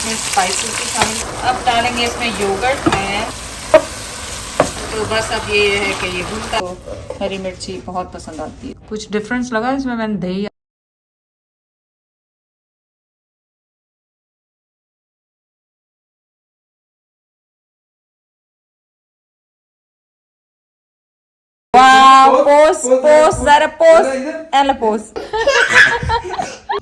इसमें स्पाइसेस भी शामिल। अब डालेंगे इसमें योगर्ट में, तो बस अब ये है कि ये भूनता। तो हरी मिर्ची बहुत पसंद आती है। कुछ डिफरेंस लगा इसमें, मैंने दही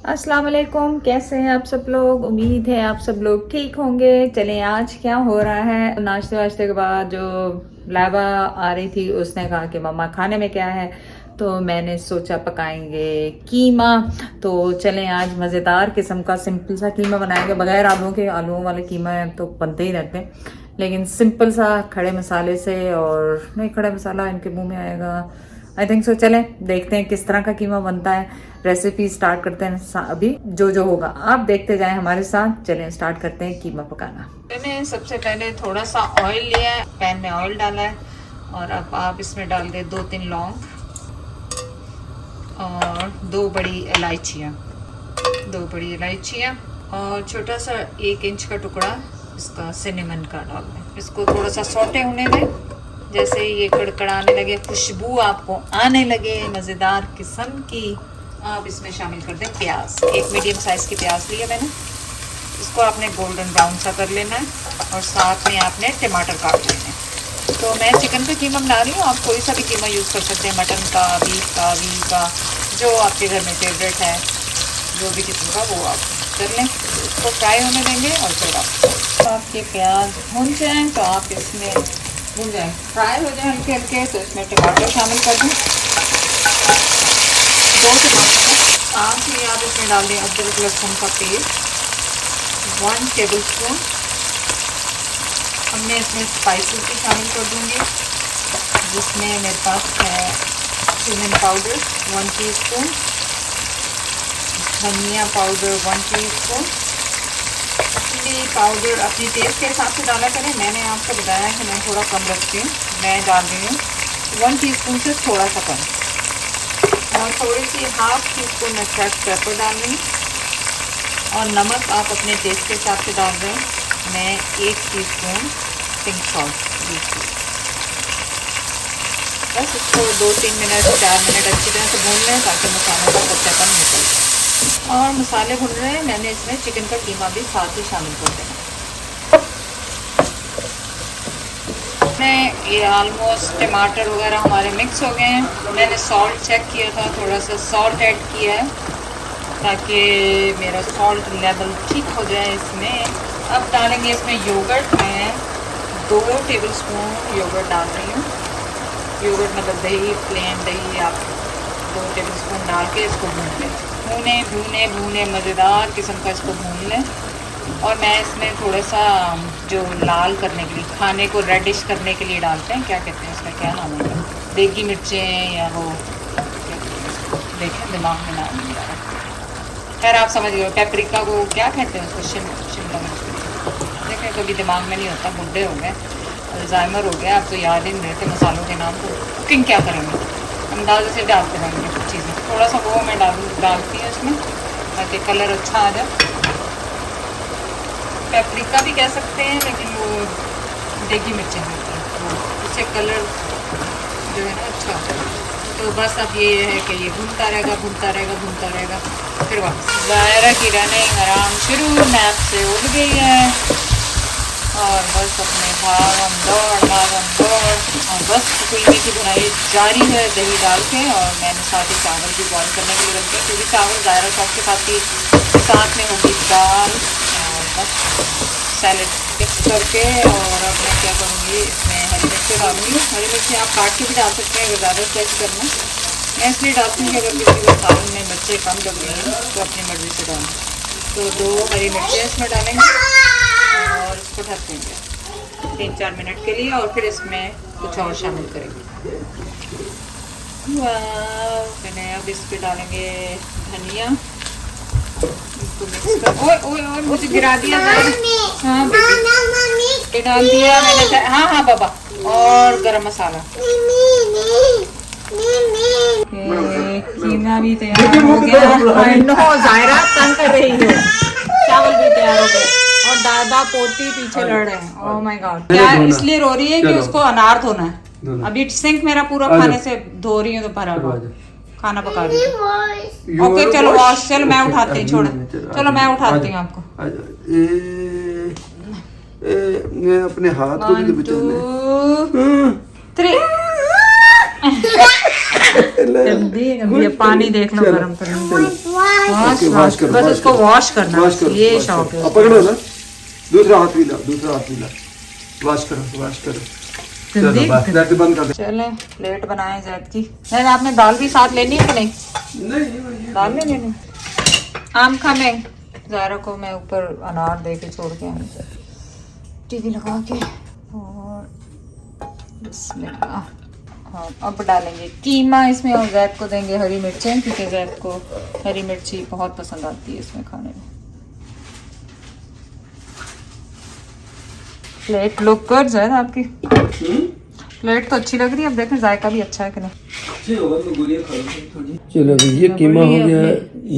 अस्सलाम वालेकुम, कैसे हैं आप सब लोग। उम्मीद है आप सब लोग ठीक होंगे। चलें आज क्या हो रहा है। नाश्ते वाश्ते के बाद जो लाइबा आ रही थी उसने कहा कि मम्मा खाने में क्या है, तो मैंने सोचा पकाएंगे कीमा। तो चलें आज मज़ेदार किस्म का सिंपल सा कीमा बनाएंगे, बगैर आलूओं के। आलूओं वाले कीमा तो बनते ही रहते हैं, लेकिन सिंपल सा खड़े मसाले से। और नहीं, खड़ा मसाला इनके मुंह में आएगा आई थिंक सो। चलें देखते हैं किस तरह का कीमा बनता है। रेसिपी स्टार्ट करते हैं अभी। जो होगा आप देखते जाएं हमारे साथ। चलें स्टार्ट करते हैं कीमा पकाना। मैंने सबसे पहले थोड़ा सा ऑयल लिया है, पैन में ऑयल डाला है, और अब आप इसमें डाल दें 2-3 लौंग और 2 बड़ी इलायचियाँ और छोटा सा 1 इंच का टुकड़ा इसका सिनेमन का डाल दें। इसको थोड़ा सा सौटे होने दें। जैसे ये कड़कड़ाने लगे, खुशबू आपको आने लगे मज़ेदार किस्म की, आप इसमें शामिल कर दें प्याज। 1 मीडियम साइज़ की प्याज लिया मैंने, इसको आपने गोल्डन ब्राउन सा कर लेना है, और साथ में आपने टमाटर काट लेने हैं। तो मैं चिकन का कीमा बना रही हूँ, आप कोई सा भी कीमा यूज़ कर सकते हैं, मटन का, बीफ का, वी का, जो आपके घर में फेवरेट है, जो भी किस्म का वो आप कर लें। इसको फ्राई होने देंगे, और फिर आपके प्याज भून जाएँ तो आप इसमें भून जाए, फ्राई हो जाए हल्के हल्के, तो इसमें टमाटर शामिल कर दें। 2 टमाटर साथ ही आप इसमें डाल दें अदरक लहसुन का पेस्ट 1 टेबल स्पून। अब मैं इसमें स्पाइसेस भी शामिल कर दूँगी, जिसमें मेरे पास है क्यूमिन पाउडर 1 टीस्पून, धनिया पाउडर 1 टीस्पून, चिली पाउडर अपनी टेस्ट के हिसाब से डाला करें। मैंने आपको बताया कि मैं थोड़ा कम रखती हूँ, मैं डाल रही हूँ 1 टीस्पून से थोड़ा सा कम, और थोड़ी सी 1/2 टीस्पून मैं फ्रेश पेपर डाल रही हूँ, और नमक आप अपने टेस्ट के हिसाब से डाल रहे हैं। मैं 1 टीस्पून पिंक सॉल्ट यूज़ की। बस इसको 2-3 मिनट 4 मिनट अच्छी तरह से भून लें, ताकि मसालों का कच्चापन निकल जाए। और मसाले भुन रहे हैं, मैंने इसमें चिकन का कीमा भी साथ ही शामिल कर देना। ये ऑलमोस्ट टमाटर वगैरह हमारे मिक्स हो गए हैं। मैंने सॉल्ट चेक किया था, थोड़ा सा सॉल्ट ऐड किया है, ताकि मेरा सॉल्ट लेवल ठीक हो जाए इसमें। अब डालेंगे इसमें योगर्ट। मैं 2 टेबल स्पून योगर्ट डाल रही हूँ। योगर्ट मतलब दही, प्लेन दही, आप 2 टेबल स्पून डाल के इसको भून लें। भूने मज़ेदार किस्म का इसको भून लें। और मैं इसमें थोड़ा सा जो लाल करने के लिए, खाने को रेडिश करने के लिए डालते हैं, क्या कहते हैं उसका, क्या नाम है, देगी मिर्चें, या वो देखें दिमाग में नाम नहीं आ रहा, खैर आप समझ गए। पेपरिका को क्या कहते हैं उसको, शिमला मिर्च। देखें कभी दिमाग में नहीं होता, बुढ़े हो गए, अल्जाइमर हो गया, अब तो याद ही नहीं रहते मसालों के नाम। तो कुकिंग क्या करेंगे, अंदाजे से डालते रहेंगे कुछ चीज़ें। थोड़ा सा वो मैं डालती हूँ इसमें, ताकि कलर अच्छा आ जाए। पेपरिका भी कह सकते हैं, लेकिन वो देगी मिर्चें होती हैं, तो उससे कलर जो है ना अच्छा आता है। तो बस अब ये है कि ये भूनता रहेगा। फिर वापस ज़ायरा की रनिंग आराम शुरू, नैप से उठ गई है, और बस अपने भागम दौड़, और बस कीमे की बुनाई जारी है दही डाल के। और मैंने साथ ही चावल भी बॉईल करने के लिए रख दिया, क्योंकि चावल ज़ायरा सॉफ्ट के साथ में होगी दाल, और बस सैलेड मिक्स करके। और अब मैं क्या करूँगी, इसमें हरी मिर्चें डालूँगी। हरी मिर्चें आप काट के भी डाल सकते हैं, अगर ज़्यादा टेस्ट करना। मैं इसलिए डालती हूँ कि अगर किसी को सालन में मिर्चें कम लग रही हैं तो अपनी मर्ज़ी से डालें। तो 2 हरी मिर्चें इसमें डालेंगे, और इसको ढक देंगे 3-4 मिनट के लिए, और फिर इसमें कुछ और शामिल करेंगे। मैंने अब इस पर डालेंगे धनिया, इसको मिक्स कर। ओए मुझे गिरा दिया। हाँ बेबी, डाल दिया मैंने। हाँ बाबा, और गरम मसाला। कीमा भी तैयार हो गया। ज़ायरा तंग कर रही है। चावल भी तैयार हो गए, और दादा पोती पीछे लड़ रहे हैं। ओह माय गॉड, क्या इसलिए रो रही है कि उसको अनार धोना है। अभी सिंक मेरा पूरा खाने से धो रही हूँ तो भरा हुआ, खाना पका रही हूँ। ओके चलो वॉश, चलो मैं उठाती हूँ, छोड़ो चलो मैं उठाती हूँ आपको। मैं अपने हाथ को भी बचाना। 3 जल्दी पानी देख लो गरम करना, वॉश करो, बस उसको वॉश करना, ये शौक है। पकड़ो ना, दूसरा हाथ भी ला, दूसरा हाथ भी ला, वॉश करो, वॉश करो। चलो बस बंद कर दे। चले प्लेट बनाए जैद की। नहीं आपने दाल भी साथ लेनी है कि नहीं? नहीं दाल नहीं लेनी। आम खा में ज़ारा को मैं ऊपर अनार दे के छोड़ के आऊँगी टीवी लगा के। और बिस्मिल्लाह, हाँ अब डालेंगे कीमा इसमें और जैद को देंगे हरी मिर्चें, क्योंकि जैद को हरी मिर्ची बहुत पसंद आती है इसमें खाने में। प्लेट लुक गुड जैद आपकी, प्लेट तो अच्छी लग रही है। अब देखें जायका भी अच्छा है कि नहीं। चलो अभी ये कीमा हो गया,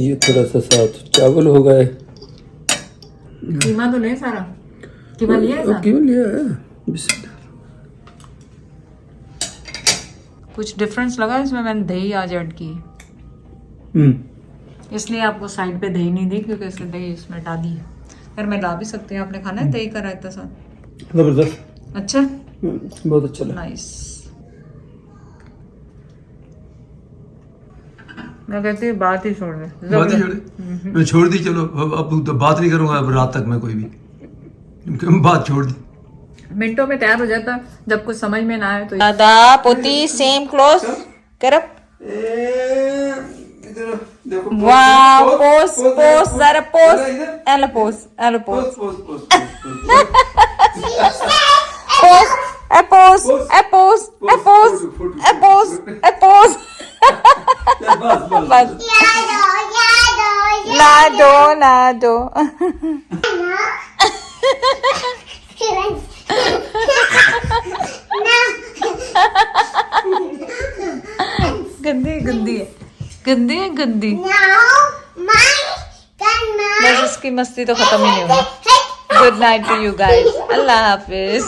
ये थोड़ा सा साथ चावल हो गए। कीमा तो नहीं सारा, कीमा लिया है साथ? कीमा लिया है। बिस्मिल्लाह। कुछ डिफरेंस लगा इसमें, मैंने दही आज ऐड की, इसलिए आपको साइड पे दही नहीं दी, क्योंकि इसलिए दही इसमें डाली है। फिर मैं ला भी सकती हूँ, आपने खाना है दही का रायता साथ? जबरदस्त, अच्छा बहुत अच्छा लगा। नाइस। मैं कहती हूँ बात ही छोड़ दे, बात ही छोड़, मैं छोड़ दी। चलो अब तो बात नहीं करूंगा अब रात तक मैं कोई भी, क्योंकि बात छोड़ दी। मिनटों में तैयार हो जाता, जब कुछ समझ में ना आए तो। दादा पोती सेम क्लोज करप, वाह पोस पोस जरा पोस, एलो पोस, एलो पोस पोस, ए पोस, ए पोस, ए पोस, ए पोस, ए पोस। बस ना दो ना दो। गंदी गंदी है, गंदी है गंदी। बस इसकी मस्ती तो खत्म ही नहीं होगी। Good night to you guys, अल्लाह हाफिज।